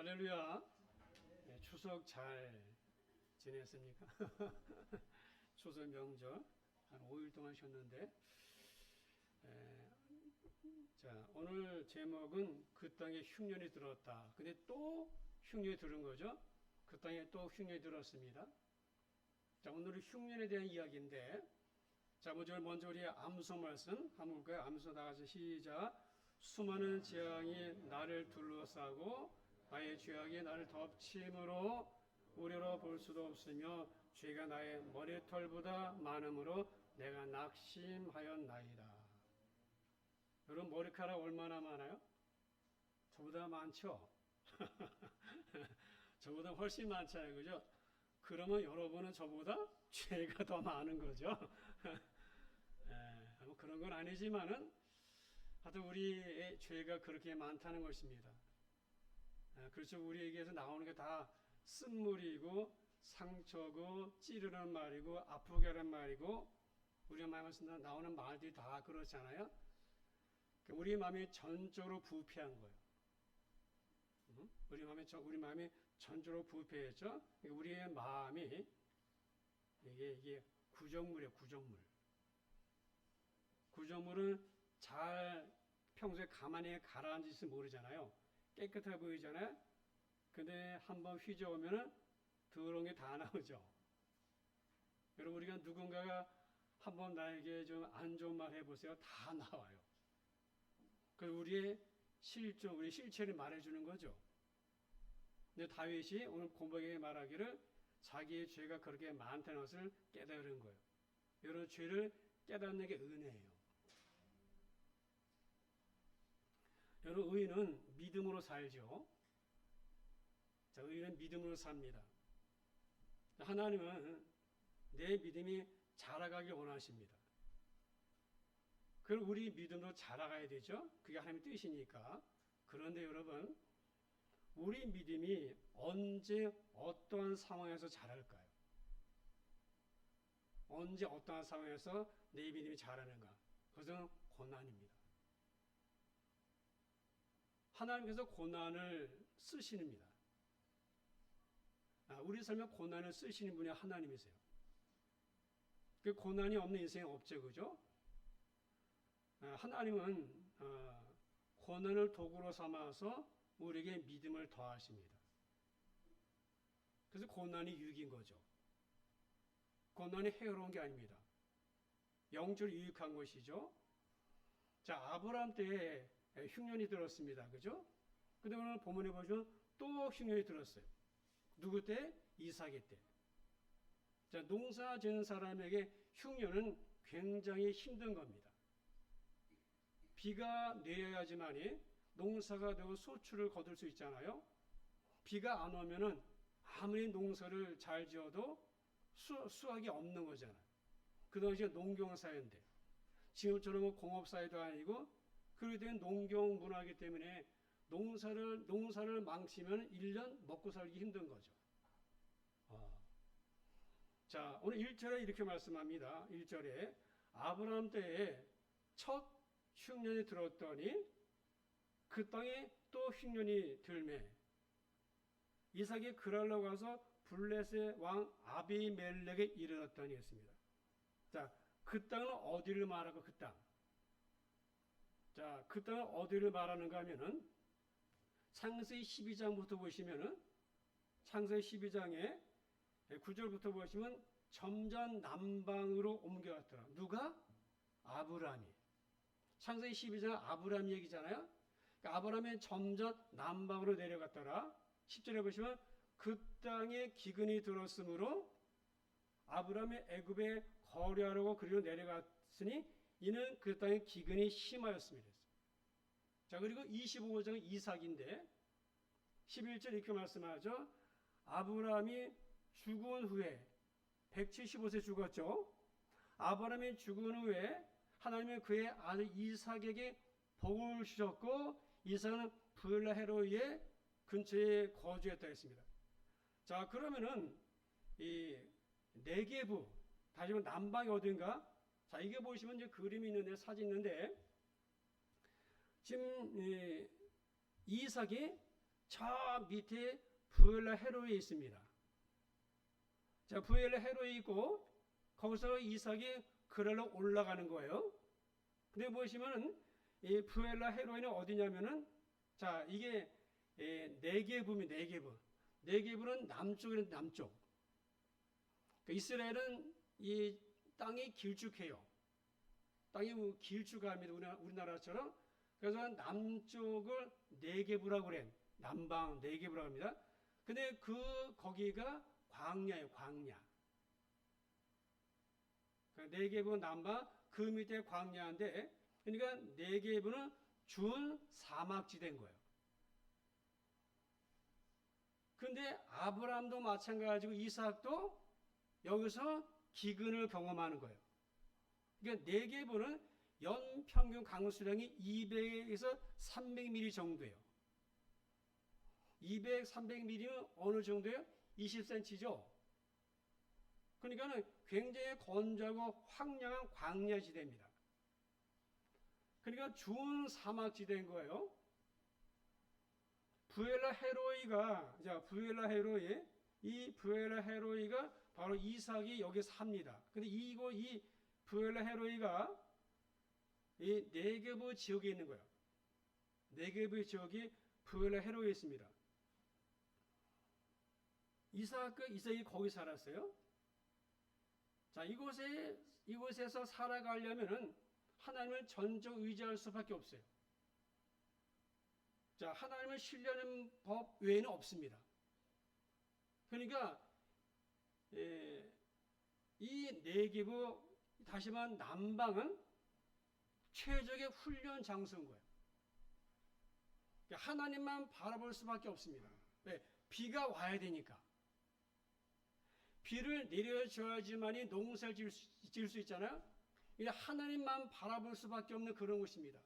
할렐루야. 네, 추석 잘 지냈습니까? 추석 명절 한 5일 동안 쉬었는데, 에, 자, 오늘 제목은 그 땅에 흉년이 들었다. 근데 또 흉년이 들은 거죠. 그 땅에 또 흉년이 들었습니다. 자, 오늘은 흉년에 대한 이야기인데, 자, 먼저 우리 암소 말씀 한번 볼까요? 암소 나가서 시작. 수많은 재앙이 나를 둘러싸고 나의 죄악이 나를 덮침으로 우려로 볼 수도 없으며 죄가 나의 머리털보다 많음으로 내가 낙심하였나이다. 여러분 머리카락 얼마나 많아요? 저보다 많죠? 저보다 훨씬 많잖아요. 그죠? 그러면 여러분은 저보다 죄가 더 많은 거죠. 뭐 그런 건 아니지만은 하여튼 우리의 죄가 그렇게 많다는 것입니다. 그렇죠. 우리에게서 나오는 게 다 쓴물이고 상처고 찌르는 말이고 아프게 하는 말이고 우리 마음에서 나오는 말들이 다 그렇잖아요. 우리 마음이 전적으로 부패한 거예요. 우리 마음이 전적으로 부패했죠. 우리의 마음이 이게 구정물이에요. 구정물은 잘 평소에 가만히 가라앉을지 모르잖아요. 깨끗해 보이잖아요. 근데 한번 휘저으면 더러운 게 다 나오죠. 여러분 우리가 누군가가 한번 나에게 좀 안 좋은 말 해보세요. 다 나와요. 그 우리 실체를 말해주는 거죠. 근데 다윗이 오늘 공복에 말하기를 자기의 죄가 그렇게 많다는 것을 깨달은 거예요. 여러분 죄를 깨닫는 게 은혜예요. 여러분 의인은 믿음으로 살죠. 자, 의인은 믿음으로 삽니다. 하나님은 내 믿음이 자라가길 원하십니다. 그럼 우리 믿음으로 자라가야 되죠. 그게 하나님의 뜻이니까. 그런데 여러분 우리 믿음이 언제 어떠한 상황에서 자랄까요? 언제 어떠한 상황에서 내 믿음이 자라는가? 그것은 고난입니다. 하나님께서 고난을 쓰시는입니다. 우리 삶에 고난을 쓰시는 분이 하나님이세요. 그 고난이 없는 인생이 없죠, 그죠? 하나님은 고난을 도구로 삼아서 우리에게 믿음을 더하십니다. 그래서 고난이 유익인 거죠. 고난이 해로운 게 아닙니다. 영적으로 유익한 것이죠. 자, 아브라함 때에 흉년이 들었습니다. 그죠? 근데 오늘 본문에 보시면 또 흉년이 들었어요. 누구 때? 이삭의 때. 자, 농사 지는 사람에게 흉년은 굉장히 힘든 겁니다. 비가 내려야지만이 농사가 되고 소출을 거둘 수 있잖아요. 비가 안 오면은 아무리 농사를 잘 지어도 수확이 없는 거잖아요. 그 당시에 농경사회인데 지금처럼 공업사회도 아니고 그렇게 된 농경 문화이기 때문에 농사를 망치면 1년 먹고 살기 힘든 거죠. 자, 오늘 1절에 이렇게 말씀합니다. 1절에 아브라함 때에 첫 흉년이 들었더니 그 땅에 또 흉년이 들매 이삭이 그랄로 가서 블레셋 왕 아비멜렉에 이르렀더니 했습니다. 자, 그 땅은 어디를 말하고 그 땅? 자, 그 땅은 어디를 말하는가 하면은 창세기 12장부터 보시면은 창세기 12장에 9절부터 보시면 점점 남방으로 옮겨갔더라. 누가? 아브라함이. 창세기 12장 아브라함 얘기잖아요. 그러니까 아브라함이 점점 남방으로 내려갔더라. 10절에 보시면 그 땅에 기근이 들었으므로 아브라함이 애굽에 거류하려고 그리로 내려갔으니 이는 그 땅에 기근이 심하였습니다. 자, 그리고 25장은 이삭인데 11절 이렇게 말씀하죠. 아브라함이 죽은 후에 175세 죽었죠. 아브라함이 죽은 후에 하나님은 그의 아들 이삭에게 복을 주셨고 이삭은 브엘라헤로이의 근처에 거주했다 했습니다. 자, 그러면은 이 네게부 다시 말해 남방이 어딘가? 자, 이게 보시면 이제 그림이 있는데 사진 있는데 지금 이삭이 저 밑에 부엘라 헤로에 있습니다. 자, 부엘라 헤로에 있고 거기서 이삭이 그랄로 올라가는 거예요. 근데 보시면은 이 부엘라 헤로이는 어디냐면은 자, 이게 네게브입니다. 네게브. 네게브는 남쪽이란 남쪽. 그러니까 이스라엘은 이 땅이 길쭉해요. 땅이 길쭉합니다. 우리나라처럼. 그래서 남쪽을 네게브라고 그래. 남방 네게브라고 합니다. 근데 거기가 광야예요. 광야. 그러니까 네게브 남방 그 밑에 광야인데 그러니까 네게브는 준 사막지대인 거예요. 근데 아브라함도 마찬가지고 이삭도 여기서 기근을 경험하는 거예요. 그러니까 네게브는 연평균 강수량이 200에서 300mm 정도예요. 200, 300mm면 어느 정도예요? 20cm죠. 그러니까 굉장히 건조하고 황량한 광야지대입니다. 그러니까 준 사막지대인 거예요. 부엘라 헤로이가 바로 이삭이 여기 삽니다. 근데 이 부엘라 헤로이가 이 네게브 지역에 있는 거예요. 네게브 지역이 부엘라 헤로이에 있습니다. 이삭이 거기 살았어요. 자, 이곳에서 살아가려면은 하나님을 전적 의지할 수밖에 없어요. 자, 하나님을 신뢰하는 법 외에는 없습니다. 그러니까 이 네게브 다시 말하면 남방은 최적의 훈련 장소인 거예요. 그러니까 하나님만 바라볼 수밖에 없습니다. 왜? 비가 와야 되니까. 비를 내려줘야지만이 농사를 지을 수 있잖아요. 하나님만 바라볼 수밖에 없는 그런 곳입니다.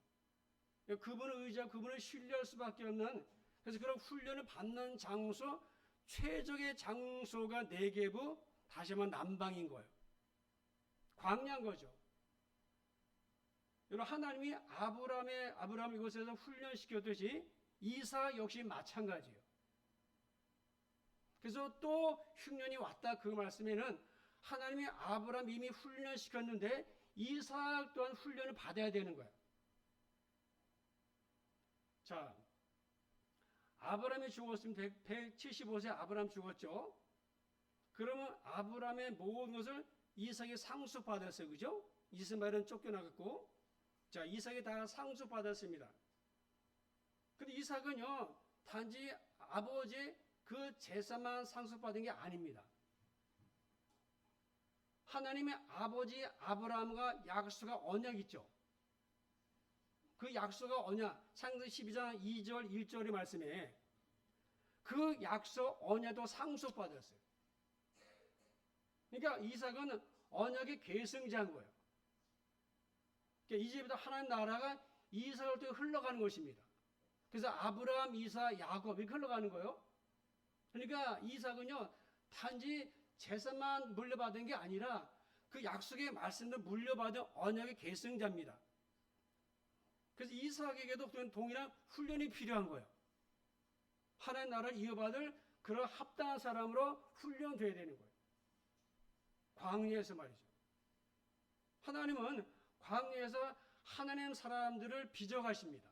그분을 의지하고 그분을 신뢰할 수밖에 없는 그래서 그런 훈련을 받는 장소 최적의 장소가 네게브 다시 한번 남방인 거예요. 광야인 거죠. 여러분 하나님이 아브라함 이곳에서 훈련시켰듯이 이삭 역시 마찬가지예요. 그래서 또 흉년이 왔다 그 말씀에는 하나님이 아브라함 이미 훈련시켰는데 이삭 또한 훈련을 받아야 되는 거예요. 자, 아브라함이 죽었으면 175세 아브라함 죽었죠. 그러면 아브라함의 모든 것을 이삭이 상속받았어요. 그죠? 이스마엘은 쫓겨나갔고 자, 이삭이 다 상속받았습니다. 근데 이삭은요 단지 아버지 그 재산만 상속받은 게 아닙니다. 하나님의 아버지 아브라함과 약속과 언약 있죠. 그 약속과 언약 창세기 12장 2절 1절의 말씀에 그 약속 언약도 상속받았어요. 그러니까 이삭은 언약의 계승자인 거예요. 그러니까 이제부터 하나님 나라가 이삭을 통해 흘러가는 것입니다. 그래서 아브라함, 이삭, 야곱 이렇게 흘러가는 거예요. 그러니까 이삭은요 단지 재산만 물려받은 게 아니라 그 약속의 말씀을 물려받은 언약의 계승자입니다. 그래서 이삭에게도 동일한 훈련이 필요한 거예요. 하나님 나라를 이어받을 그런 합당한 사람으로 훈련돼야 되는 거예요. 광야에서 말이죠. 하나님은 광야에서 하나님 사람들을 빚어가십니다.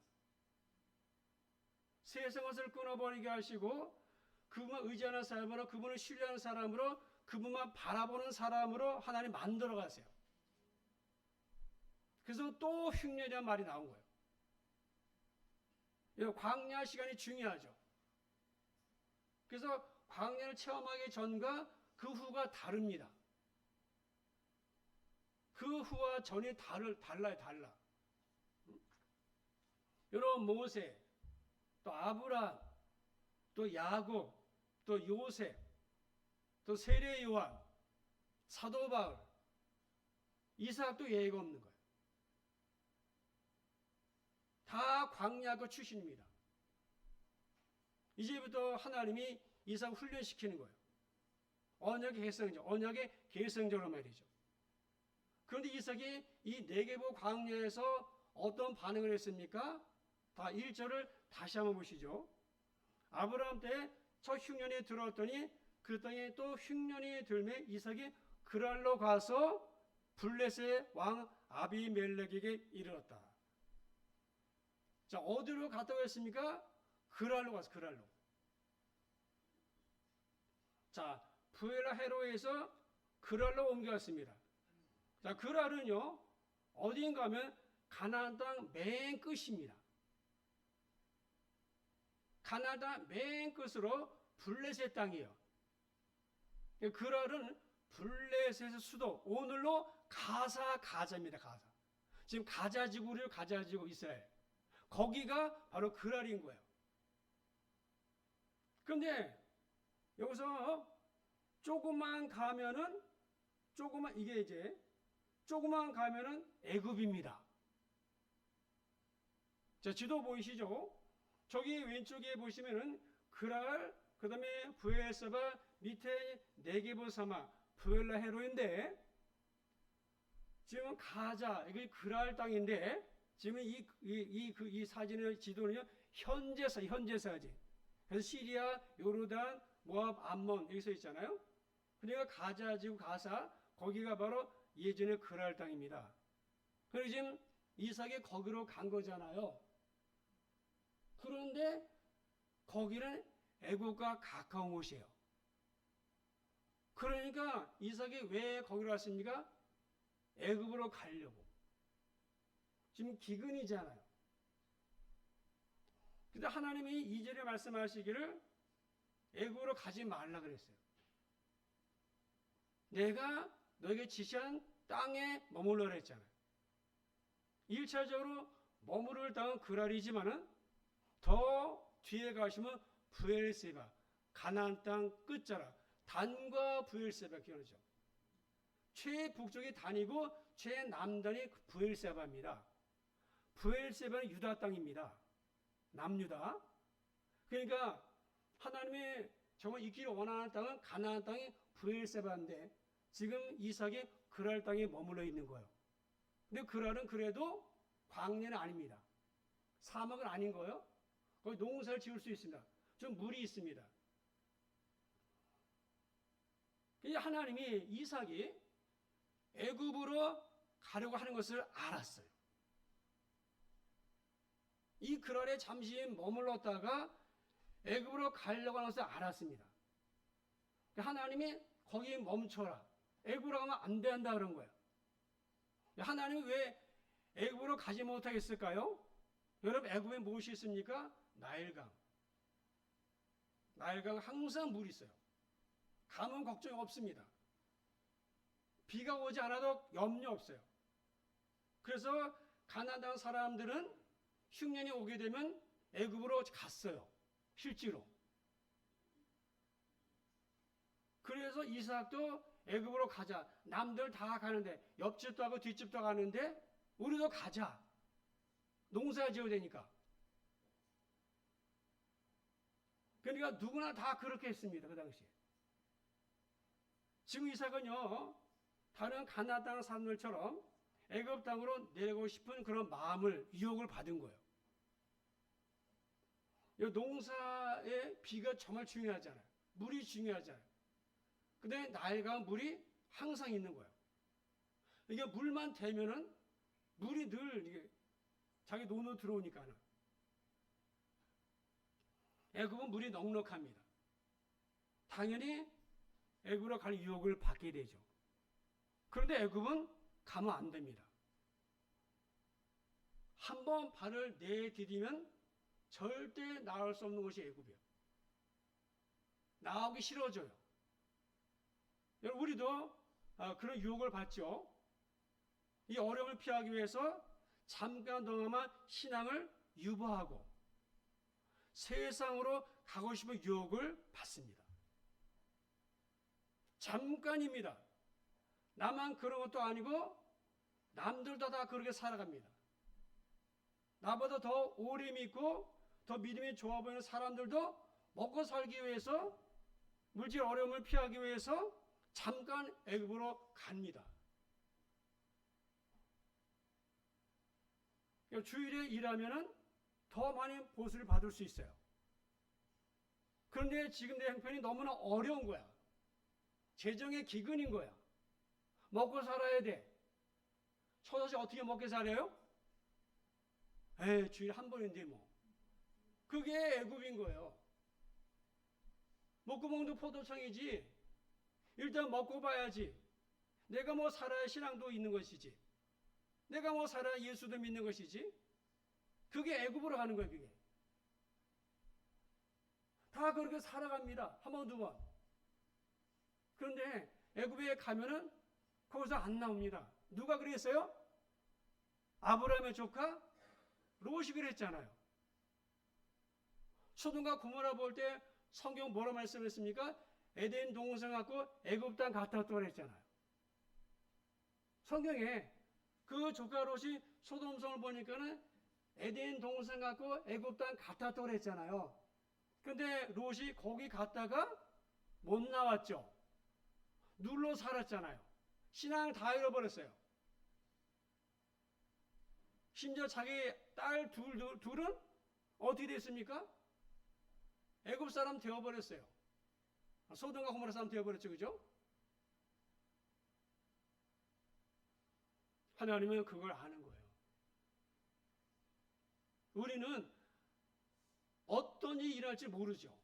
세상 것을 끊어버리게 하시고 그분만 의지하는 사람으로 그분을 신뢰하는 사람으로 그분만 바라보는 사람으로 하나님 만들어 가세요. 그래서 또 흉년이라는 말이 나온 거예요. 광야 시간이 중요하죠. 그래서 광야를 체험하기 전과 그 후가 다릅니다. 그 후와 전이 달라. 여러분 모세, 또 아브라함, 또 야곱, 또 요셉, 또 세례 요한, 사도 바울, 이삭도 예외가 없는 거예요. 다 광야고 출신입니다. 이제부터 하나님이 이삭 훈련시키는 거예요. 언약의 계승자로 말이죠. 그런데 이삭이 이 네게브 광야에서 어떤 반응을 했습니까? 다 1절을 다시 한번 보시죠. 아브라함 때 첫 흉년이 들어왔더니 그 땅에 또 흉년이 들매 이삭이 그랄로 가서 블레셋의 왕 아비멜렉에게 이르렀다. 자, 어디로 갔다고 했습니까? 그랄로 가서 그랄로. 자, 부엘라 헤로에서 그랄로 옮겨갔습니다. 자, 그랄은요 어디인가 하면 가나안 땅 맨 끝입니다. 가나안 땅 맨 끝으로 블레셋 땅이에요. 그랄은 블레셋의 수도, 오늘로 가자입니다. 가자. 지금 가자지구를 가자지구 이스라엘. 거기가 바로 그랄인 거예요. 그런데 여기서 조금만 가면은 애굽입니다. 자, 지도 보이시죠? 저기 왼쪽에 보시면은 그랄, 그 다음에 브엘세바, 밑에 네게보 사마, 부엘라 헤로인데, 지금 가자, 이게 그랄 땅인데, 지금 이 사진의 지도는요, 현재 사진. 그래서 시리아, 요르단, 모압, 암몬, 여기 서 있잖아요. 그러니까 가자 지구 가사, 거기가 바로 예전의 그랄 땅입니다. 그리고 지금 이삭이 거기로 간 거잖아요. 그런데 거기는 애굽과 가까운 곳이에요. 그러니까 이삭이 왜 거기로 갔습니까? 애굽으로 가려고. 지금 기근이잖아요. 근데 하나님이 2절에 말씀하시기를 애굽으로 가지 말라 그랬어요. 내가 너에게 지시한 땅에 머물러라 했잖아요. 1차적으로 머무를 땅은 그랄이지만은 더 뒤에 가시면 브엘세바, 가나안 땅 끝자락, 단과 브엘세바 기억나죠? 최북쪽이 단이고 최남단이 브엘세바입니다. 브엘세바는 유다 땅입니다. 남유다. 그러니까 하나님이 정말 있기를 원하는 땅은 가나안 땅이 브엘세바인데 지금 이삭이 그랄 땅에 머물러 있는 거예요. 근데 그랄은 그래도 광야는 아닙니다. 사막은 아닌 거예요. 거기 농사를 지을 수 있습니다. 좀 물이 있습니다. 하나님이 이삭이 애굽으로 가려고 하는 것을 알았어요. 이 그랄에 잠시 머물렀다가 애굽으로 가려고 하는 것을 알았습니다. 하나님이 거기 멈춰라. 애굽으로 가면 안 된다 그런 거예요. 하나님이 왜 애굽으로 가지 못하겠을까요? 여러분, 애굽에 무엇이 있습니까? 나일강. 나일강 항상 물이 있어요. 가뭄 걱정 없습니다. 비가 오지 않아도 염려 없어요. 그래서 가나안 땅 사람들은 흉년이 오게 되면 애굽으로 갔어요. 실제로. 그래서 이삭도 애굽으로 가자. 남들 다 가는데, 옆집도 하고 뒷집도 가는데 우리도 가자. 농사 지어야 되니까. 그러니까 누구나 다 그렇게 했습니다. 그 당시에. 지금 이삭은요, 다른 가나안 땅 사람들처럼 애굽 땅으로 내려가고 싶은 그런 마음을, 유혹을 받은 거예요. 농사에 비가 정말 중요하잖아요. 물이 중요하잖아요. 근데 나일강 물이 항상 있는 거예요. 이게 물만 되면은 물이 늘 이게 자기 논으로 들어오니까는. 애굽은 물이 넉넉합니다. 당연히 애굽으로 갈 유혹을 받게 되죠. 그런데 애굽은 가면 안 됩니다. 한번 발을 내디디면 절대 나올 수 없는 곳이 애굽이에요. 나오기 싫어져요. 여러분, 우리도 그런 유혹을 받죠. 이 어려움을 피하기 위해서 잠깐 동안만 신앙을 유보하고 세상으로 가고 싶은 유혹을 받습니다. 잠깐입니다. 나만 그런 것도 아니고 남들도 다 그렇게 살아갑니다. 나보다 더 오래 믿고 더 믿음이 좋아 보이는 사람들도 먹고 살기 위해서, 물질 어려움을 피하기 위해서 잠깐 애굽으로 갑니다. 주일에 일하면은 더 많이 보수를 받을 수 있어요. 그런데 지금 내 형편이 너무나 어려운 거야. 재정의 기근인 거야. 먹고 살아야 돼. 초자식 어떻게 먹게 살아요? 주일에 한 번인데 뭐. 그게 애굽인 거예요. 목구멍도 포도청이지. 일단 먹고 봐야지. 내가 뭐 살아야 신앙도 있는 것이지. 내가 뭐 살아야 예수도 믿는 것이지. 그게 애굽으로 가는 거예요. 그게. 다 그렇게 살아갑니다. 한 번, 두 번. 그런데 애굽에 가면은 거기서 안 나옵니다. 누가 그랬어요? 아브라함의 조카 롯이 그랬잖아요. 소돔과 고모라 볼 때 성경 뭐라 말씀했습니까? 에덴 동산 갖고 애굽 땅 갔다 왔다고 그랬잖아요. 성경에 그 조카 롯이 소돔성을 보니까는 에덴 동산 갖고 애굽 땅 갔다 왔다고 그랬잖아요. 근데 롯이 거기 갔다가 못 나왔죠. 눌러 살았잖아요. 신앙 다 잃어버렸어요. 심지어 자기 딸 둘은 어떻게 됐습니까? 애굽 사람 되어버렸어요. 소돔과 고모라 사람 되어버렸죠. 그죠? 하나님은 그걸 아는 거예요. 우리는 어떤 일이 일어날지 모르죠.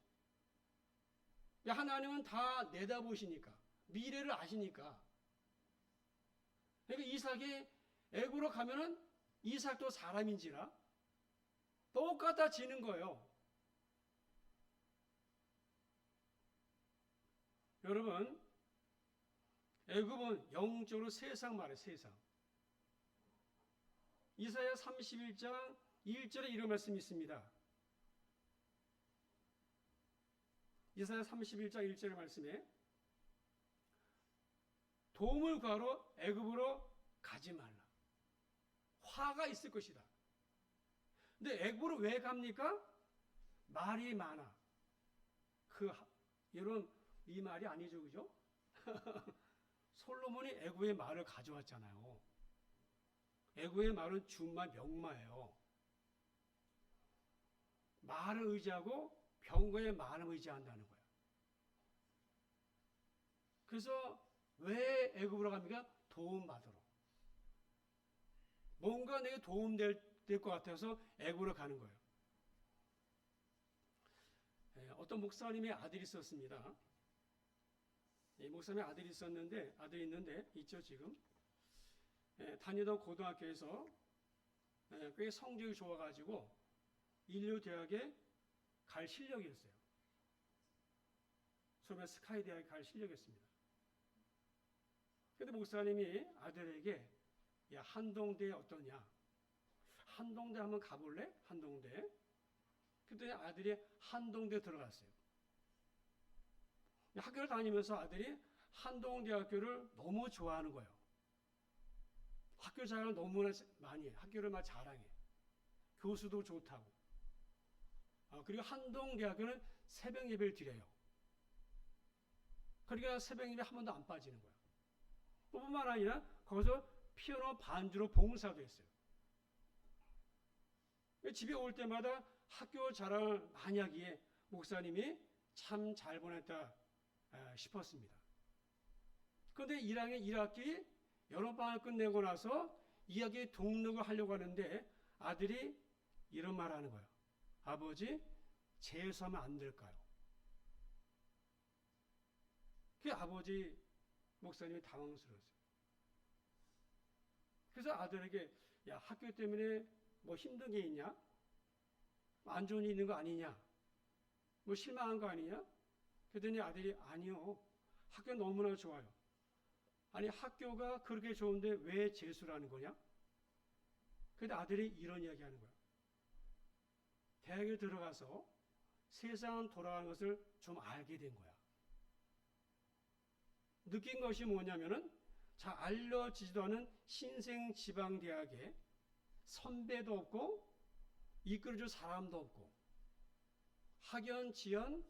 하나님은 다 내다보시니까, 미래를 아시니까. 그러니까 이삭이 애굽으로 가면은 이삭도 사람인지라 똑같아지는 거예요. 여러분, 애굽은 영적으로 세상 말이에요. 세상. 이사야 31장 1절에 이런 말씀이 있습니다. 이사야 31장 1절의 말씀에 도움을 구하러 애굽으로 가지 말라. 화가 있을 것이다. 근데 애굽으로 왜 갑니까? 말이 많아. 여러분 이 말이 아니죠, 그죠? 솔로몬이 애굽의 말을 가져왔잖아요. 애굽의 말은 준말 명마예요. 말을 의지하고 병거의 말을 의지한다는 거예요. 그래서 왜 애굽으로 갑니까? 도움받으러. 뭔가 내게 도움될 것 같아서 애굽으로 가는 거예요. 어떤 목사님의 아들이 있었습니다. 목사님의 아들이 있는데 있죠 지금. 다니던 고등학교에서 꽤 성적이 좋아가지고 인류대학에 갈 실력이었어요. 소변 스카이 대학에 갈 실력이었습니다. 그런데 목사님이 아들에게 야 한동대 어떠냐? 한동대 한번 가볼래? 한동대. 그랬더니 아들이 한동대 들어갔어요. 학교를 다니면서 아들이 한동대학교를 너무 좋아하는 거예요. 학교 자랑을 너무나 많이 해. 학교를 막 자랑해. 교수도 좋다고. 그리고 한동대학교는 새벽 예배를 드려요. 그러니까 새벽 예배 한 번도 안 빠지는 거예요. 뿐만 아니라 거기서 피아노 반주로 봉사도 했어요. 집에 올 때마다 학교 자랑을 많이 하기에 목사님이 참 잘 보냈다 싶었습니다. 그런데 1학년 1학기 여름방학 끝내고 나서 2학기 등록을 하려고 하는데 아들이 이런 말 하는 거예요. 아버지, 재수하면 안 될까요? 그 아버지 목사님이 당황스러웠어요. 그래서 아들에게 야 학교 때문에 뭐 힘든 게 있냐? 안 좋은 일이 있는 거 아니냐? 뭐 실망한 거 아니냐? 그랬더니 아들이 아니요. 학교 너무나 좋아요. 아니 학교가 그렇게 좋은데 왜 재수라는 거냐? 그런데 아들이 이런 이야기 하는 거야. 대학에 들어가서 세상 돌아가는 것을 좀 알게 된 거야. 느낀 것이 뭐냐면은 잘 알려지지도 않은 신생 지방대학에 선배도 없고 이끌어줄 사람도 없고 학연, 지연,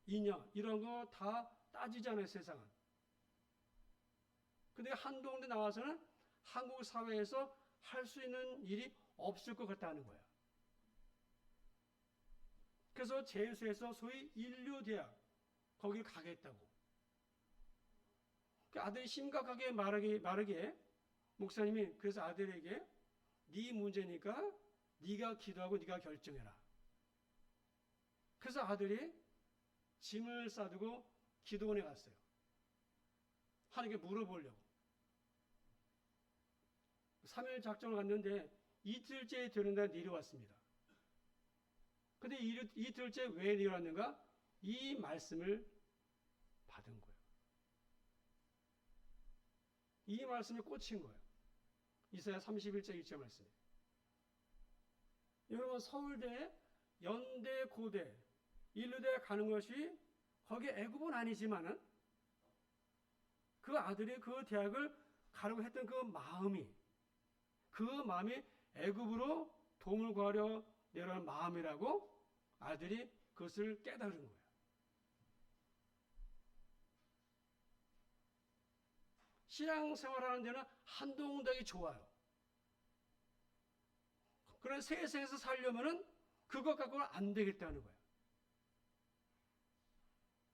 인연 이런 거 다 따지잖아요, 세상은. 근데 한동대 나와서는 한국 사회에서 할 수 있는 일이 없을 것 같다는 거야. 그래서 제수에서 소위 인류대학 거기를 가겠다고. 그 아들이 심각하게 말하기에 목사님이 그래서 아들에게 네 문제니까 네가 기도하고 네가 결정해라. 그래서 아들이 짐을 싸두고 기도원에 갔어요. 하나님께 물어보려고. 3일 작정을 갔는데 이틀째에 되는 날 내려왔습니다. 근데 이틀째 왜 내려왔는가? 이 말씀을 받은 거예요. 이 말씀에 꽂힌 거예요. 이사야 31장 1절 말씀. 여러분 서울대, 연대, 고대, 인류대 가는 것이 거기 애굽은 아니지만은 그 아들이 그 대학을 가려고 했던 그 마음이 애굽으로 도움을 구하려 내려온 마음이라고 아들이 그것을 깨달은 거예요. 신앙생활하는 데는 한동닭이 좋아요. 그런 세상에서 살려면은 그것 갖고는 안 되겠다는 거예요.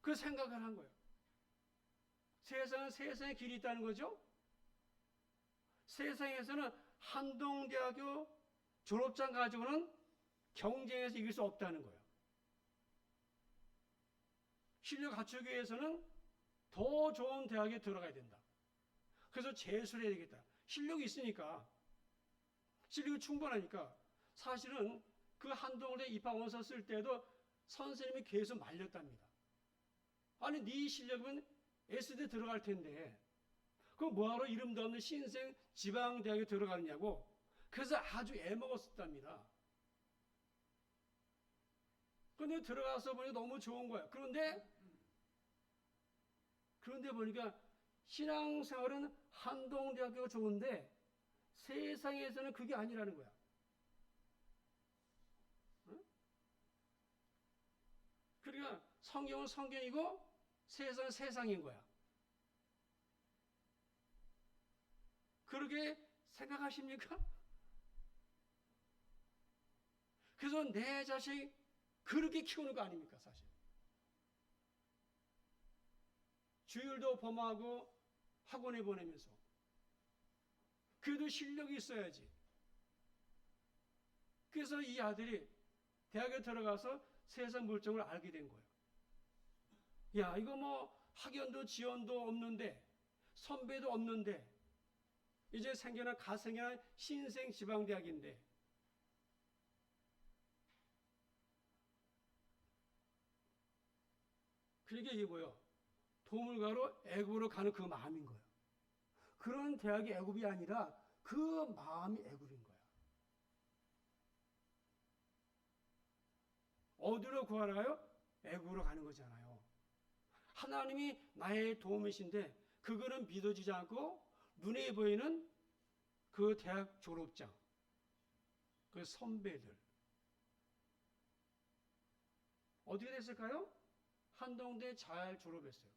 그 생각을 한 거예요. 세상은 세상의 길이 있다는 거죠. 세상에서는 한동대학교 졸업장 가지고는 경쟁에서 이길 수 없다는 거예요. 실력 갖추기 위해서는 더 좋은 대학에 들어가야 된다. 그래서 재수를 해야 되겠다. 실력이 있으니까, 실력이 충분하니까 사실은 그 한동대 입학원서 쓸 때도 선생님이 계속 말렸답니다. 아니 네 실력은 S대 들어갈 텐데 그럼 뭐하러 이름도 없는 신생 지방대학에 들어가느냐고. 그래서 아주 애먹었었답니다. 그런데 들어가서 보니까 너무 좋은 거야. 그런데 보니까 신앙생활은 한동대학교가 좋은데 세상에서는 그게 아니라는 거야. 응? 그러니까 성경은 성경이고 세상은 세상인 거야. 그렇게 생각하십니까? 그래서 내 자식 그렇게 키우는 거 아닙니까, 사실? 주일도 범하고 학원에 보내면서. 그래도 실력이 있어야지. 그래서 이 아들이 대학에 들어가서 세상 물정을 알게 된 거예요. 야, 이거 뭐 학연도 지원도 없는데, 선배도 없는데, 이제 생겨난 신생 지방대학인데, 그러니까 이게 뭐예요? 도물가로 애굽으로 가는 그 마음인 거예요. 그런 대학이 애굽이 아니라 그 마음이 애굽인 거야. 어디로 구하나요? 애굽으로 가는 거잖아요. 하나님이 나의 도움이신데 그거는 믿어지지 않고 눈에 보이는 그 대학 졸업장, 그 선배들 어떻게 됐을까요? 한동대 잘 졸업했어요.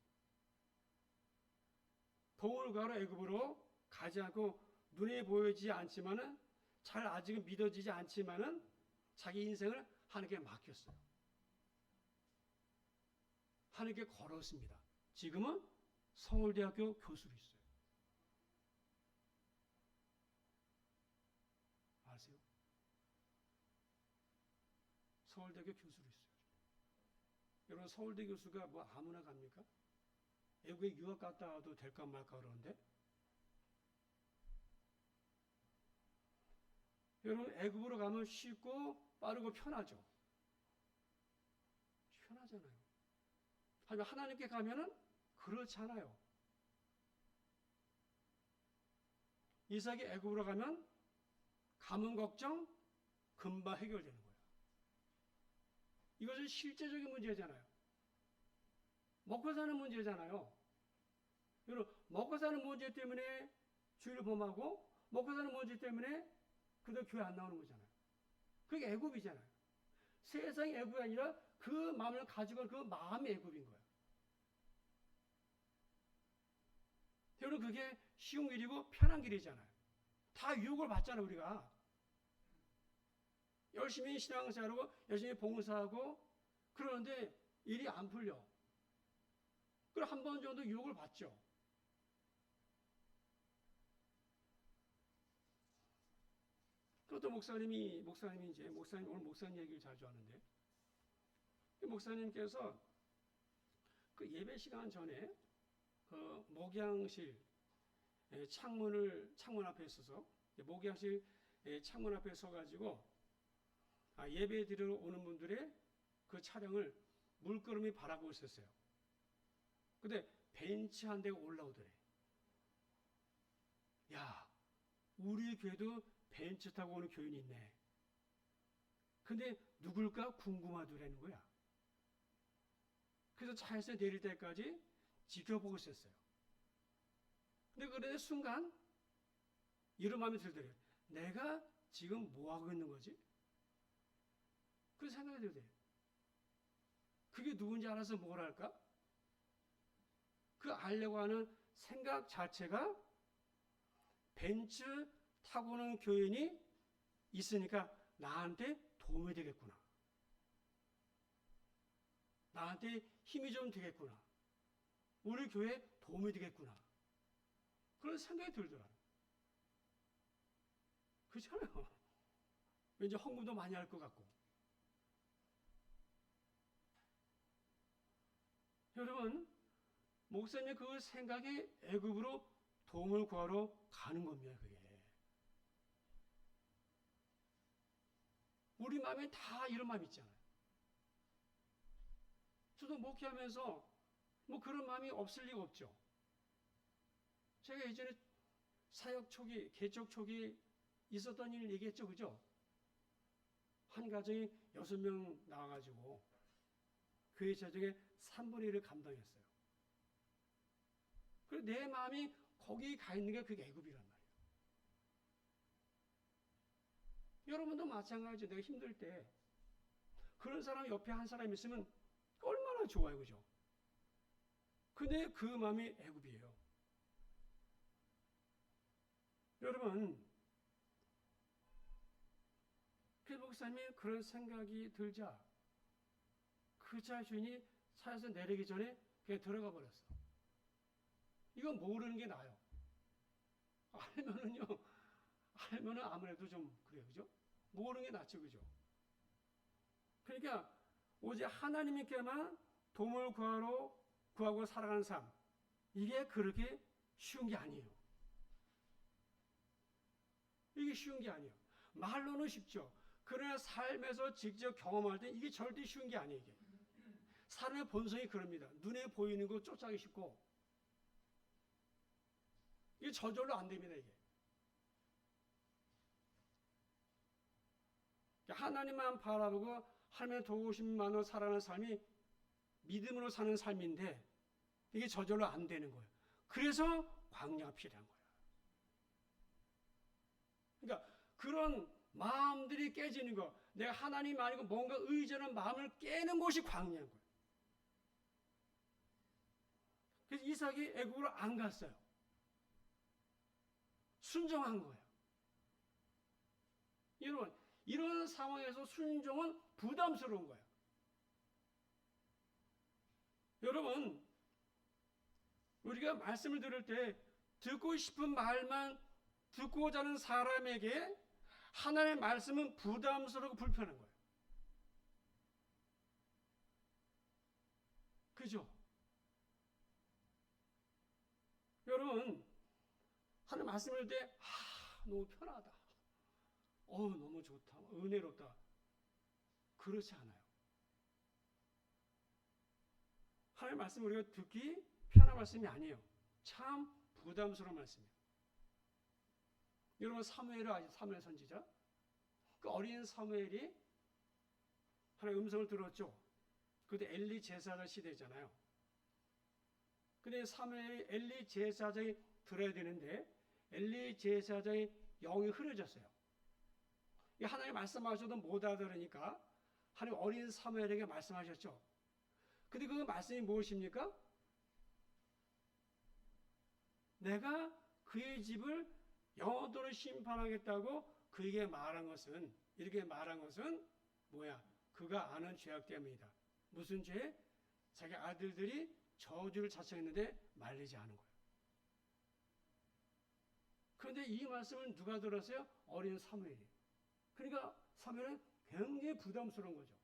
도물가로 애굽으로 가지 않고 눈에 보이지 않지만은 잘 아직은 믿어지지 않지만은 자기 인생을 하나님께 맡겼어요. 하나님께 걸었습니다. 지금은 서울대학교 교수로 있어요. 아세요? 서울대학교 교수로 있어요. 여러분 서울대 교수가 뭐 아무나 갑니까? 외국에 유학 갔다 와도 될까 말까 그러는데 여러분 애굽으로 가면 쉽고 빠르고 편하죠. 편하잖아요. 하지만 하나님께 가면은 그렇지 않아요. 이삭이 애굽으로 가면 가문 걱정 금방 해결되는 거예요. 이것은 실제적인 문제잖아요. 먹고 사는 문제잖아요. 여러분 먹고 사는 문제 때문에 주의를 범하고 먹고 사는 문제 때문에 그들 교회 안 나오는 거잖아요. 그게 애굽이잖아요. 세상이 애굽이 아니라 그 마음을 가지고 그 마음이 애굽인 거예요. 여러분 그게 쉬운 길이고 편한 길이잖아요. 다 유혹을 받잖아요. 우리가 열심히 신앙생활하고 열심히 봉사하고 그러는데 일이 안 풀려. 그럼 한 번 정도 유혹을 받죠. 그것도 목사님 오늘 목사님 얘기를 자주 하는데, 목사님께서 그 예배 시간 전에 그 목양실 창문 앞에 있어서, 목양실 창문 앞에 서가지고 예배 드리러 오는 분들의 그 차량을 물끄러미 바라보고 있었어요. 근데 벤츠 한 대가 올라오더래. 야, 우리 교회도 벤츠 타고 오는 교인이 있네. 근데 누굴까 궁금하더라는 거야. 그래서 차에서 내릴 때까지 지켜보고 있었어요. 근데 그런데 순간 이런 마음이 들더래요. 내가 지금 뭐 하고 있는 거지? 그 생각이 들더래요. 그게 누군지 알아서 뭘 할까? 그 알려고 하는 생각 자체가 벤츠 타고 오는 교인이 있으니까 나한테 도움이 되겠구나. 나한테 힘이 좀 되겠구나. 우리 교회에 도움이 되겠구나. 그런 생각이 들더라고요. 그렇잖아요. 왠지 헌금도 많이 할 것 같고. 여러분, 목사님 그 생각이 애굽으로 도움을 구하러 가는 겁니다. 그게. 우리 마음에 다 이런 마음 있잖아요. 저도 목회하면서 뭐 그런 마음이 없을 리가 없죠. 제가 예전에 사역 초기, 개척 초기 있었던 일 얘기했죠. 그죠? 한 가정이 6명 나와가지고 교회 재정의 3분의 1을 감당했어요. 그리고 내 마음이 거기 가 있는 게 그게 애굽이란 말이에요. 여러분도 마찬가지죠. 내가 힘들 때 그런 사람 옆에 한 사람 있으면 얼마나 좋아요. 그죠? 근데 그 마음이 애굽이에요. 여러분, 그 목사님이 그런 생각이 들자 그 자신이 차에서 내리기 전에 그냥 들어가 버렸어. 이건 모르는 게 나아요. 알면은 아무래도 좀 그래요. 그죠? 모르는 게 낫죠. 그죠? 그러니까 오직 하나님께만 도움을 구하고 살아가는 삶. 이게 그렇게 쉬운 게 아니에요. 이게 쉬운 게 아니에요. 말로는 쉽죠. 그러나 삶에서 직접 경험할 때 이게 절대 쉬운 게 아니에요. 이게. 사람의 본성이 그럽니다. 눈에 보이는 거 쫓아가기 쉽고 이게 저절로 안 됩니다. 이게. 하나님만 바라보고 하나님의 도우심만으로 살아가는 삶이 믿음으로 사는 삶인데 이게 저절로 안 되는 거예요. 그래서 광야가 필요한 거예요. 그러니까 그런 마음들이 깨지는 거, 내가 하나님 아니고 뭔가 의존하는 마음을 깨는 것이 광야인 거예요. 그래서 이삭이 애굽으로 안 갔어요. 순종한 거예요. 여러분, 이런 상황에서 순종은 부담스러운 거예요. 여러분, 우리가 말씀을 들을 때 듣고 싶은 말만 듣고자 하는 사람에게 하나님의 말씀은 부담스럽고 불편한 거예요. 그죠? 여러분, 하나님 말씀을 들을 때 너무 편하다. 너무 좋다. 은혜롭다. 그렇지 않아요. 하나님 말씀 우리가 듣기 편한 말씀이 아니에요. 참 부담스러운 말씀이에요. 여러분 사무엘을 아시죠? 사무엘 선지자. 그 어린 사무엘이 하나님 음성을 들었죠. 그때 엘리 제사장 시대잖아요. 근데 사무엘이 엘리 제사장이 들어야 되는데 엘리 제사장의 영이 흐려졌어요. 하나님 말씀하셔도 못 알아들으니까 하나님 어린 사무엘에게 말씀하셨죠. 근데 그 말씀이 무엇입니까? 내가 그의 집을 영원토록 심판하겠다고 그에게 말한 것은, 이렇게 말한 것은 뭐야? 그가 아는 죄악 때문이다. 무슨 죄? 자기 아들들이 저주를 자청했는데 말리지 않은 거예요. 그런데 이 말씀을 누가 들었어요? 어린 사무엘이. 그러니까 사무엘은 굉장히 부담스러운 거죠.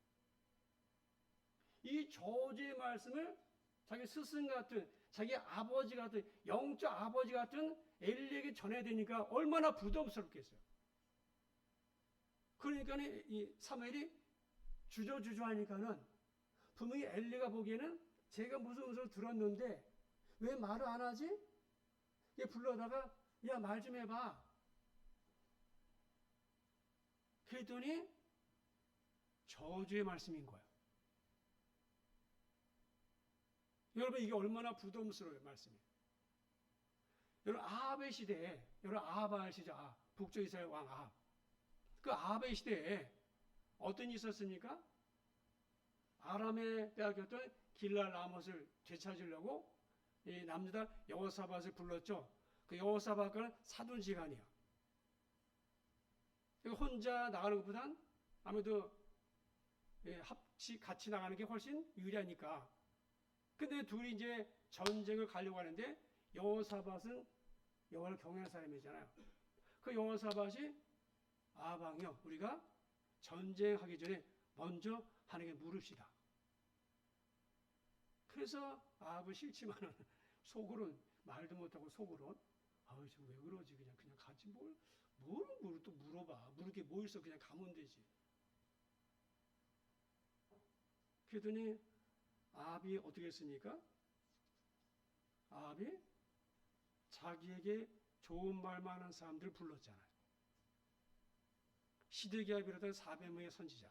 이 저주의 말씀을 자기 스승 같은, 자기 아버지 같은, 영적 아버지 같은 엘리에게 전해야 되니까 얼마나 부담스럽겠어요. 그러니까 이 사무엘이 주저주저 하니까는 분명히 엘리가 보기에는 제가 무슨 소리 들었는데 왜 말을 안 하지? 얘 불러다가 야, 말 좀 해봐. 그랬더니 저주의 말씀인 거야. 여러분, 이게 얼마나 부담스러워요, 말씀이. 여러분, 아합의 시대에, 여러분, 아합 시대, 북쪽 이스라엘 왕 아합. 그 아합의 시대에 어떤 일이 있었습니까? 아람에 빼앗겼던 길랄 라못을 되찾으려고 이 남유다 여호사밧을 불렀죠. 그 여호사밧과는 사돈지간이야. 혼자 나가는 것보단 아무래도 같이 나가는 게 훨씬 유리하니까. 근데 둘이 이제 전쟁을 가려고 하는데 여호사밧은 여호와를 경외하는 사람이잖아요. 그 여호사밧이 아방이요, 우리가 전쟁하기 전에 먼저 하나님께 물읍시다. 그래서 아합은 싫지만은 속으로는 말도 못하고 속으로는 아우, 왜 그러지? 그냥 같이 뭘 또 물어봐. 물을 게 뭐 있어? 그냥 가면 되지. 그랬더니 아합이 어떻게 했습니까? 아합이 자기에게 좋은 말만 하는 사람들 불렀잖아요. 시드기야 비롯한 400명의 선지자.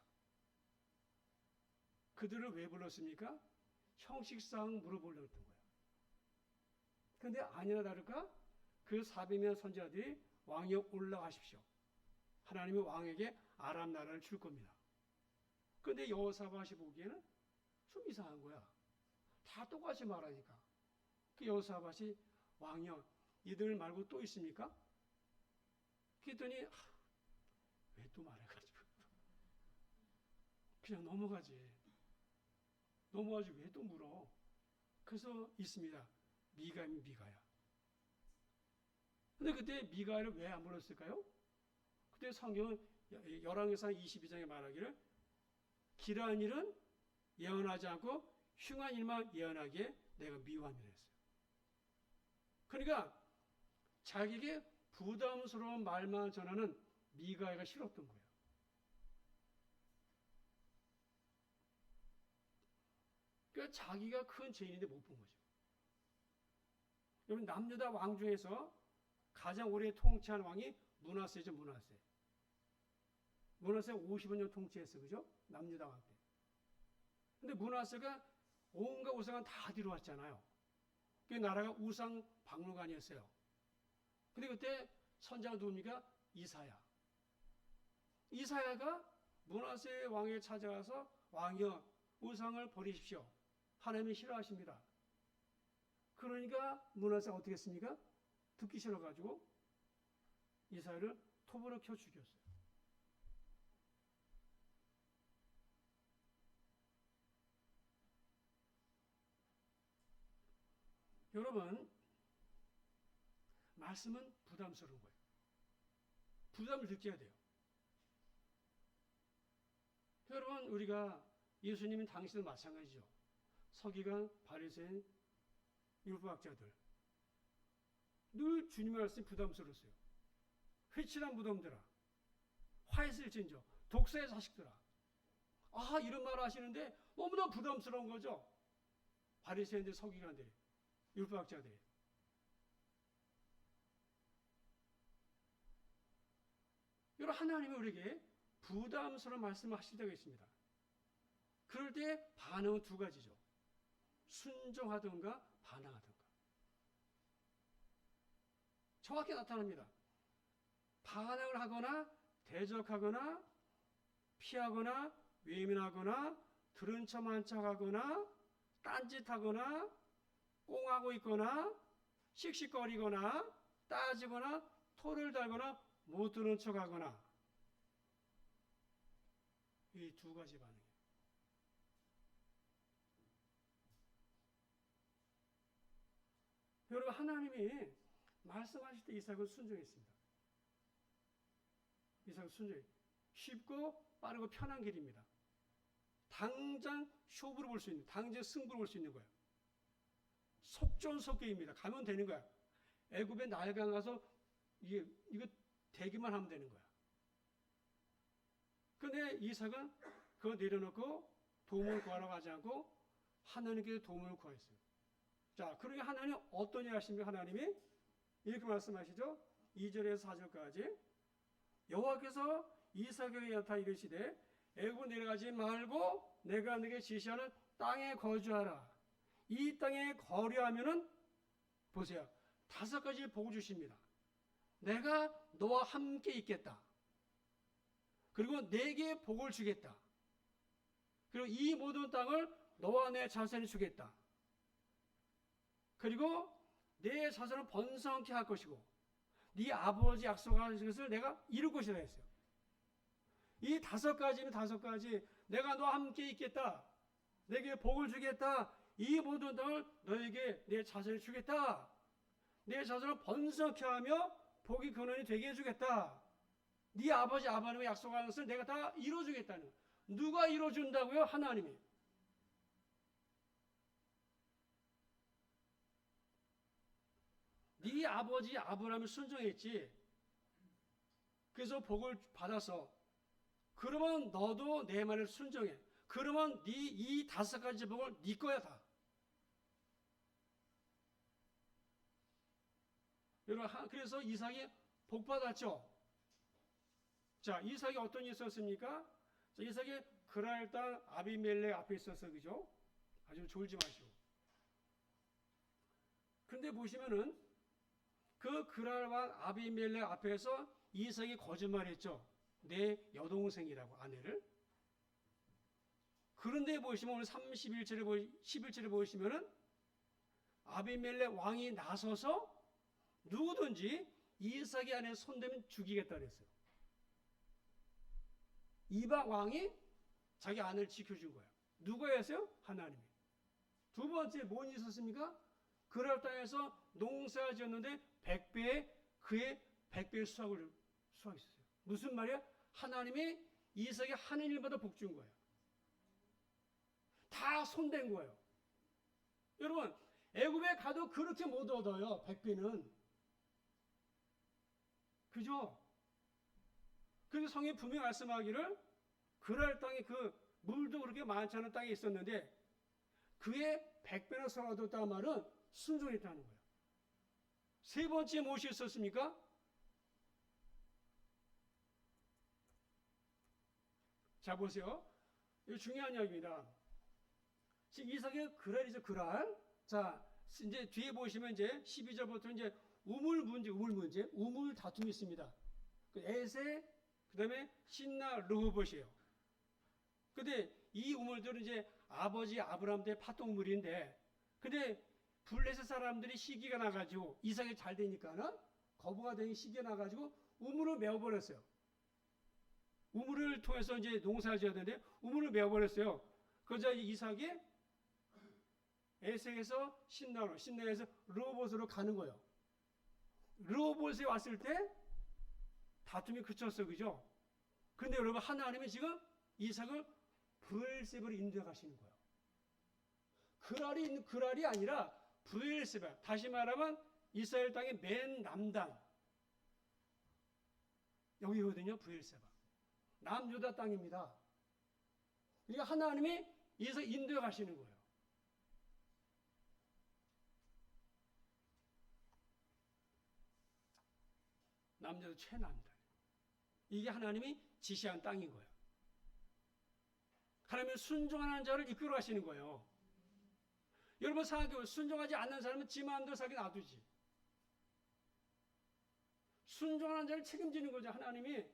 그들을 왜 불렀습니까? 형식상 물어보려고 했던 거예요. 그런데 아니나 다를까? 그 400명 선지자들이 왕위에 올라가십시오. 하나님이 왕에게 아람 나라를 줄 겁니다. 그런데 여호사밧이 보기에는 좀 이상한 거야. 다 똑같이 말하니까. 그 여호사밧이 왕이여, 이들 말고 또 있습니까? 그랬더니 왜 또 말해가지고 그냥 넘어가지. 넘어가지 왜 또 물어? 그래서 있습니다. 미가야. 근데 그때 미가를 왜 안 불렀을까요? 그때 성경은 열왕기상 22장에 말하기를 길한 일은 예언하지 않고 흉한 일만 예언하기에 내가 미워함이라 했어요. 그러니까 자기에게 부담스러운 말만 전하는 미가야가 싫었던 거예요. 그러니까 자기가 큰 죄인인데 못 본 거죠. 여러분, 남유다 왕 중에서 가장 오래 통치한 왕이 므낫세죠, 므낫세. 므낫세 50년 통치했어, 그죠? 남유다 왕 때. 근데 므낫세가 온갖 우상은 다 뒤로왔잖아요. 그 나라가 우상 박물관이었어요. 근데 그때 선자가 누굽니까? 이사야. 이사야가 므낫세 왕에 찾아가서 왕이여, 우상을 버리십시오. 하나님이 싫어하십니다. 그러니까 므낫세가 어떻게 했습니까? 듣기 싫어가지고 이사야를 톱으로 켜 죽였어요. 여러분, 말씀은 부담스러운 거예요. 부담을 느껴야 돼요. 여러분, 우리가 예수님은 당신도 마찬가지죠. 서기관, 바리새인, 율법학자들 늘 주님의 말씀이 부담스러웠어요. 회칠한 무덤들아, 화했을진저, 독사의 자식들아. 이런 말 하시는데 너무나 부담스러운 거죠. 바리새인들, 서기관들이, 율법학자들이. 여러분, 하나님이 우리에게 부담스러운 말씀을 하실 때가 있습니다. 그럴 때 반응은 두 가지죠. 순종하든가 반항하든가. 정확히 나타납니다. 반항을 하거나 대적하거나 피하거나 외면하거나 들은 척한 척하거나 딴짓하거나 꽁하고 있거나 씩씩거리거나 따지거나 토를 달거나 못 들은 척하거나. 이 두 가지 반응이에요. 여러분, 하나님이 말씀하실 때 이삭은 순종했습니다. 이삭은 순종해. 쉽고 빠르고 편한 길입니다. 당장 쇼부를 볼 수 있는, 당장 승부를 볼 수 있는 거예요. 속전속결입니다. 가면 되는 거야. 애굽에 날강 가서 이거 대기만 하면 되는 거야. 근데 이삭은 그거 내려놓고 도움을 구하라고 하지 않고 하나님께 도움을 구했어요. 자, 그러니 하나님 어떤 일 하십니까? 하나님이 이렇게 말씀하시죠. 2절에서 4절까지 여호와께서 이삭에게 나타나 이르시되 애굽 내려가지 말고 내가 너에게 지시하는 땅에 거주하라. 이 땅에 거류하면은 보세요. 5가지 복을 주십니다. 내가 너와 함께 있겠다. 그리고 내게 복을 주겠다. 그리고 이 모든 땅을 너와 내 자손이 주겠다. 그리고 내 자손을 번성케 할 것이고 네 아버지 약속한 것을 내가 이룰 것이라 했어요. 이 5가지는 5가지. 내가 너와 함께 있겠다. 내게 복을 주겠다. 이 모든 땅을 너에게 내 자손이 주겠다. 내 자손을 번성케 하며 복이 근원이 되게 해주겠다. 네 아버지 아버님이 약속한 것을 내가 다 이루어주겠다는 거예요. 누가 이루어준다고요? 하나님이. 네 아버지 아브라함이 순종했지. 그래서 복을 받아서 그러면 너도 내 말을 순종해. 그러면 네 이 5가지 복을 네 거야 다. 여러분, 그래서 이삭이 복 받았죠. 자, 이삭이 어떤 일이 있었습니까? 자, 이삭이 그랄 땅 아비멜렉 앞에 있어서 그죠? 아주 졸지 마시고. 근데 보시면은 그 그랄 왕 아비멜렉 앞에서 이삭이 거짓말했죠. 내 여동생이라고, 아내를. 그런데 보시면 오늘 11절에 보시면은 아비멜렉 왕이 나서서 누구든지 이삭의 아내 손대면 죽이겠다 그랬어요. 이방 왕이 자기 아내를 지켜준 거예요. 누가 했어요? 하나님이. 두 번째 뭔 일이 있었습니까? 그랄 땅에서 농사 지었는데 100배의 그의 100배의 수확을 수확했어요. 무슨 말이야? 하나님이 이삭이 하는 일마다 복 준 거예요. 다 손댄 거예요. 여러분, 애굽에 가도 그렇게 못 얻어요. 100배는. 그죠? 그래서 성경이 분명히 말씀하기를 그랄 땅에 그 물도 그렇게 많지 않은 땅에 있었는데 그의 100배나 서 얻었다는 말은 순종했다는 거예요. 세 번째 무엇이 있었습니까? 자, 보세요. 이거 중요한 이야기입니다. 이삭의 그랄이죠, 그랄. 자, 이제 뒤에 보시면 이제 12절부터 이제 우물 문제, 우물 다툼이 있습니다. 그 에세, 그 다음에 신나 르호봇이에요. 근데 이 우물들은 이제 아버지 아브라함 때 팠던 우물인데, 근데 블레셋 사람들이 시기가 나가지고 이삭이 잘 되니까는 거부가 되니 시기가 나가지고 우물을 메워버렸어요. 우물을 통해서 이제 농사를 지었는데 우물을 메워버렸어요. 그러자 이삭이 에색에서 신나에서 르호봇으로 가는 거예요. 르호봇에 왔을 때 다툼이 그쳤어요. 그죠? 근데 여러분, 하나님이 지금 이삭을 브엘세바로 인도해 가시는 거예요. 그랄이 아니라 브엘세바. 다시 말하면 이스라엘 땅의 맨 남단. 여기거든요. 브엘세바. 남유다 땅입니다. 그러니까 하나님이 이삭 인도해 가시는 거예요. 남자도 최남단. 이게 하나님이 지시한 땅인 거예요. 하나님이 순종하는 자를 이끌어 가시는 거예요. 여러분 생각해보세요. 순종하지 않는 사람은 지 마음대로 살기 놔두지. 순종하는 자를 책임지는 거죠. 하나님이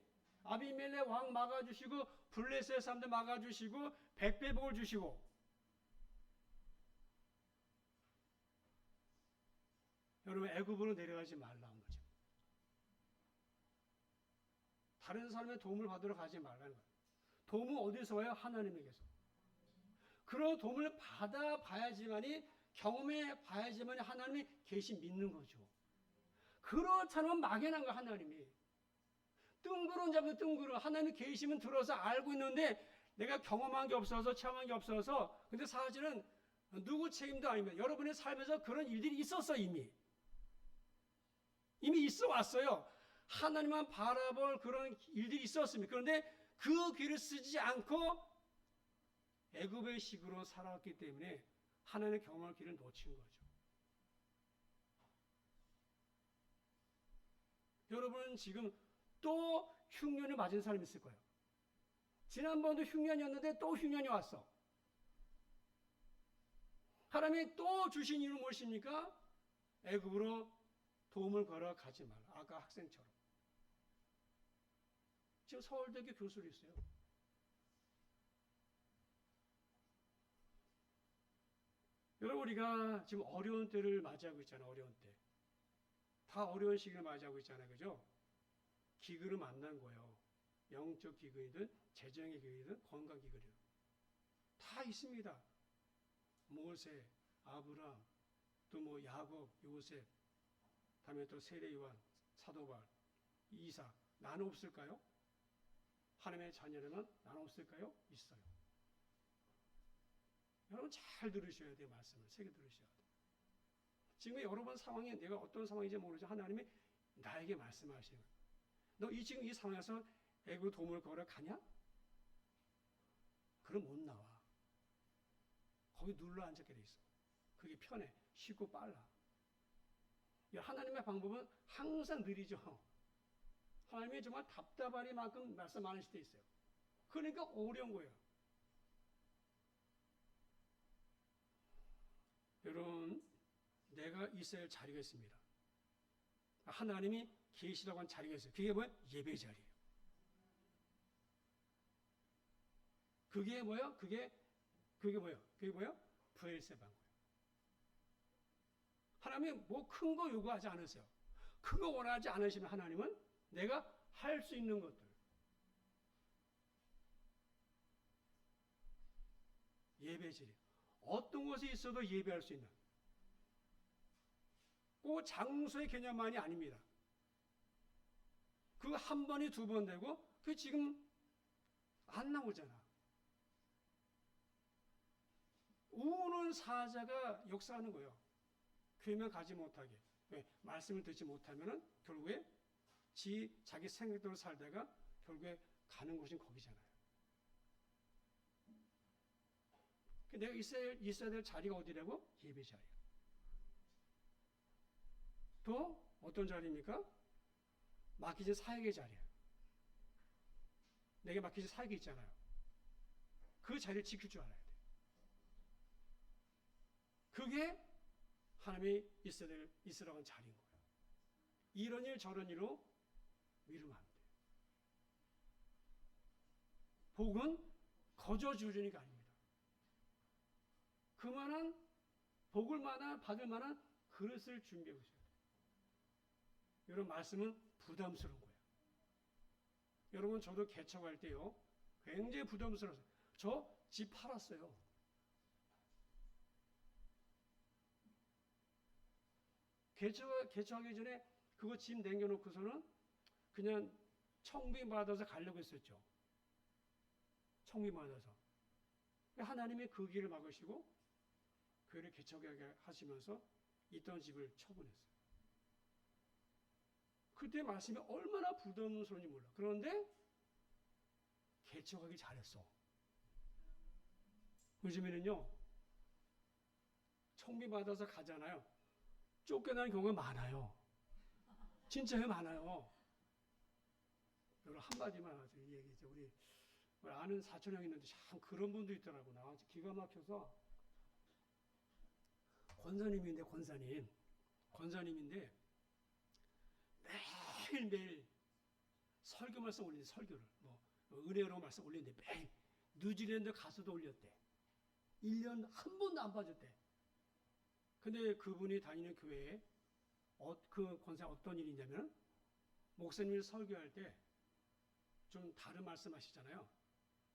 아비멜렉 왕 막아주시고 블레셋 사람들 막아주시고 100배 복을 주시고. 여러분, 애굽으로 내려가지 말라는 거죠. 다른 사람의 도움을 받으러 가지 말라는 거예요. 도움은 어디서 와요? 하나님에게서. 그런 도움을 받아봐야지만이 경험해 봐야지만 하나님이 계시 믿는 거죠. 그렇다면 막연한 거 하나님이. 뜬구름 잡는 뜬구름. 하나님이 계시면 들어서 알고 있는데 내가 경험한 게 없어서 체험한 게 없어서 근데 사실은 누구 책임도 아닙니다. 여러분의 삶에서 그런 일들이 있었어 이미. 이미 있어 왔어요. 하나님만 바라볼 그런 일들이 있었습니다. 그런데 그 길을 쓰지 않고 애굽의 식으로 살아왔기 때문에 하나님의 경험할 길을 놓친 거죠. 여러분은 지금 또 흉년을 맞은 사람이 있을 거예요. 지난번도 흉년이었는데 또 흉년이 왔어. 하나님이 또 주신 이유는 무엇입니까? 애굽으로 도움을 걸어 가지 말라. 아까 학생처럼. 지금 서울대교 교수로 있어요. 여러분 우리가 지금 어려운 때를 맞이하고 있잖아요. 어려운 때. 다 어려운 시기를 맞이하고 있잖아요. 그죠? 기근을 만난 거예요. 영적 기근이든 재정의 기근이든 건강 기근이든 다 있습니다. 모세, 아브람, 또 뭐 야곱, 요셉, 다음에 또 세례요한, 사도발, 이삭. 나는 없을까요? 하나님의 자녀라면 나는 없을까요? 있어요. 여러분 잘 들으셔야 돼요. 말씀을 새겨 들으셔야 돼요. 지금 여러분 상황이 내가 어떤 상황인지 모르죠. 하나님이 나에게 말씀하시는 거예요. 너 지금 이 상황에서 애굽 도움을 걸어 가냐? 그럼 못 나와. 거기 눌러 앉게 돼 있어. 그게 편해. 쉽고 빨라. 하나님의 방법은 항상 느리죠. 하나님이 정말 답답하리만큼 말씀 안 하실 때 있어요. 그러니까 어려운 거예요. 여러분, 내가 있어야 할 자리가 있습니다. 하나님이 계시라고 한 자리가 있어요. 그게 뭐예요? 예배 자리예요. 그게 뭐예요? 그게 뭐예요? 그게 뭐예요? 브엘세바인 거예요. 하나님이 뭐 큰 거 요구하지 않으세요. 큰 거 원하지 않으시면 하나님은 내가 할 수 있는 것들. 예배 자리. 어떤 곳에 있어도 예배할 수 있는. 그 장소의 개념만이 아닙니다. 그 한 번이 두 번 되고 그 지금 안 나오잖아. 우는 사자가 역사하는 거예요. 교회만 가지 못하게. 왜? 말씀을 듣지 못하면은 결국에 자기 생각대로 살다가 결국에 가는 곳이 거기잖아요. 내가 있어야 될 자리가 어디라고? 예배 자리야. 또 어떤 자리입니까? 맡기진 사역의 자리야. 내게 맡기진 사역이 있잖아요. 그 자리를 지킬 줄 알아야 돼. 그게 하나님이 있으라고 한 자리인 거예요. 이런 일 저런 일로 미루면 안 돼요. 복은 거저 주려니까 아닙니다. 그만한 복을 받을 만한 그릇을 준비해 보셔야 돼요. 이런 말씀은 부담스러운 거예요. 여러분 저도 개척할 때요. 굉장히 부담스러웠어요. 저 집 팔았어요. 개척하기 전에 그거 집 남겨놓고서는 그냥 청비 받아서 가려고 했었죠. 청비 받아서. 하나님이 그 길을 막으시고 교회를 개척하게 하시면서 있던 집을 처분했어요. 그때 말씀이 얼마나 부담스러운지 몰라. 그런데 개척하기 잘했어. 요즘에는요. 청비 받아서 가잖아요. 쫓겨나는 경우가 많아요. 진짜 많아요. 여러분 한마디만 하세요. 이 얘기죠. 우리 아는 사촌 형이 있는데 참 그런 분도 있더라고. 나 기가 막혀서 권사님인데 매일매일 설교 말씀 올리는데 설교를 뭐 은혜로 말씀 올리는데 매일 뉴질랜드 가서도 올렸대. 1년 한 번도 안 빠졌대. 근데 그분이 다니는 교회에 그 권사 어떤 일이 있냐면 목사님이 설교할 때 좀 다른 말씀 하시잖아요.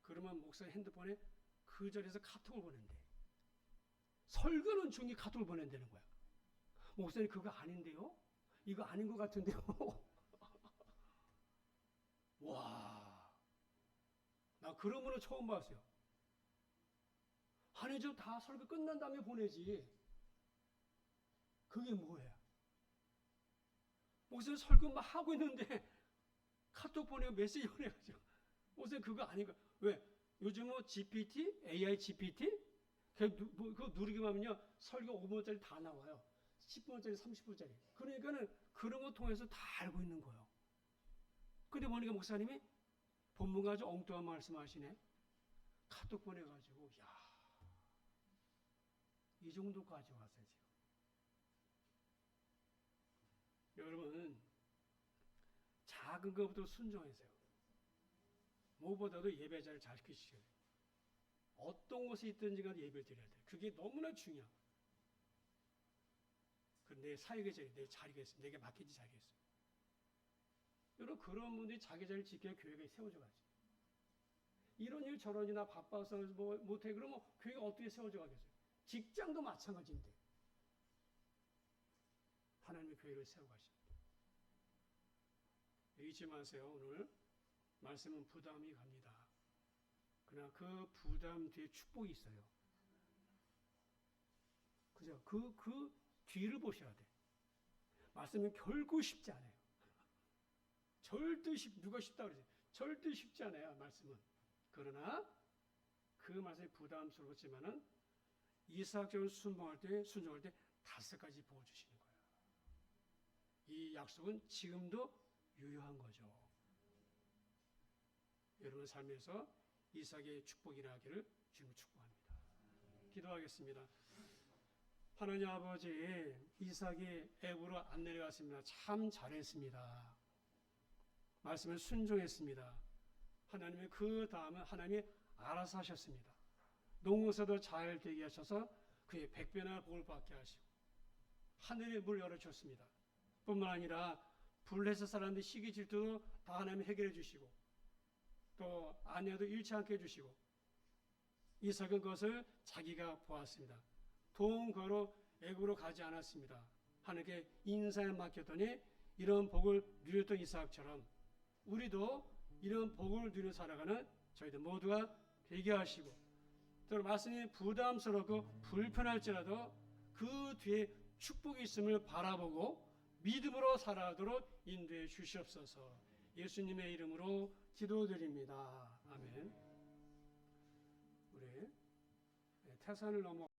그러면 목사님 핸드폰에 그 자리에서 카톡을 보낸대. 설교는 중에 카톡을 보낸다는 거야. 목사님 그거 아닌데요? 이거 아닌 것 같은데요? 와, 나 그런 분은 처음 봤어요. 아니 저 다 설교 끝난 다음에 보내지. 그게 뭐야? 목사님 설교 막 하고 있는데 카톡 보내고 메시지 보내가지고 목사님 그거 아닌가? 왜? 요즘 뭐 GPT, AI GPT 그거 누르기만 하면요 설교 5분짜리 다 나와요. 10분짜리, 30분짜리. 그러니까는 그런 거 통해서 다 알고 있는 거예요. 근데 보니까 목사님이 본문과 아주 엉뚱한 말씀하시네. 카톡 보내가지고 야, 이 정도까지 왔어요 지금. 여러분 작은 것부터 순종하세요. 무엇보다도 예배 자리를 잘 지키셔야 돼요. 어떤 곳에 있든지 간에 예배를 드려야 돼요. 그게 너무나 중요해요. 내 사역의 자리, 내 자리가 있어요. 내게 맡겨진 자리가 있어요. 여러분 그런 분들이 자기 자리를 지켜야 교회가 세워져 가지. 이런 일 저런 일이나 바빠서 뭐 못해 그러면 교회가 어떻게 세워져 가겠어요? 직장도 마찬가지인데 하나님의 교회를 세워가십니다. 잊지 마세요. 오늘 말씀은 부담이 갑니다. 그러나 그 부담 뒤에 축복이 있어요. 그죠? 그 뒤를 보셔야 돼. 말씀은 결코 쉽지 않아요. 절대 누가 쉽다 그러지? 절대 쉽지 않아요. 말씀은. 그러나 그 말씀이 부담스럽지만은 이삭적으로 순종할 때 5가지 부어주시는 거예요. 이 약속은 지금도 유효한 거죠. 여러분 삶에서 이삭의 축복이 일어나기를 주님 축복합니다. 기도하겠습니다. 하나님 아버지, 이삭이 애굽으로 안 내려갔습니다. 참 잘했습니다. 말씀을 순종했습니다. 하나님의 그 다음은 하나님이 알아서 하셨습니다. 농사도 잘 되게 하셔서 그의 100배나 복을 받게 하시고 하늘의 문을 열어주셨습니다. 뿐만 아니라 블레셋 사람들 시기 질투도 다 하나님이 해결해 주시고 또 아내도 잃지 않게 해주시고 이삭은 그것을 자기가 보았습니다. 돈 걸어 애굽으로 가지 않았습니다. 하나님께 인사에 맡겼더니 이런 복을 누렸던 이삭처럼 우리도 이런 복을 누려 살아가는 저희들 모두가 되게 하시고 또 말씀이 부담스럽고 불편할지라도 그 뒤에 축복이 있음을 바라보고 믿음으로 살아가도록 인도해 주시옵소서. 예수님의 이름으로 기도드립니다. 아멘. 우리 태산을 넘어